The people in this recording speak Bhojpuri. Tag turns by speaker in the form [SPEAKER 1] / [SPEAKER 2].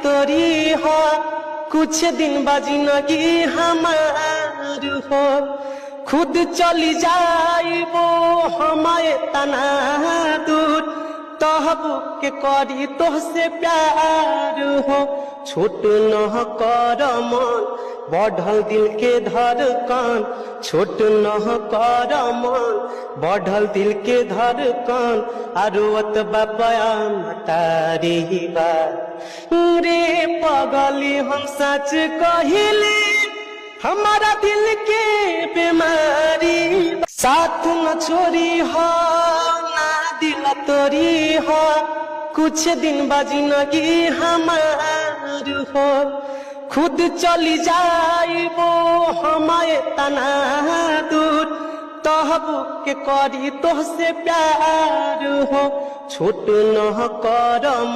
[SPEAKER 1] तोरी हो कुछ दिन बाजी नगी हमार हो खुद चली जाइबो हमारे तना दूर तब के करी तोहसे प्यार हो छोट न कर मन बढ़ल दिल के धड़कन छोट न कर मन बढ़ल दिल के धड़कन आरोत बापया तारी बा रे पगली हम सच कहिले हमारा दिल के बीमारी साथ न छोड़ी हो ना दिल तोरी हो कुछ दिन बाजी नगी हमार हो खुद चली जाइबो हमारे तना दूर तब के करी तोहसे प्यार हो छोट न कर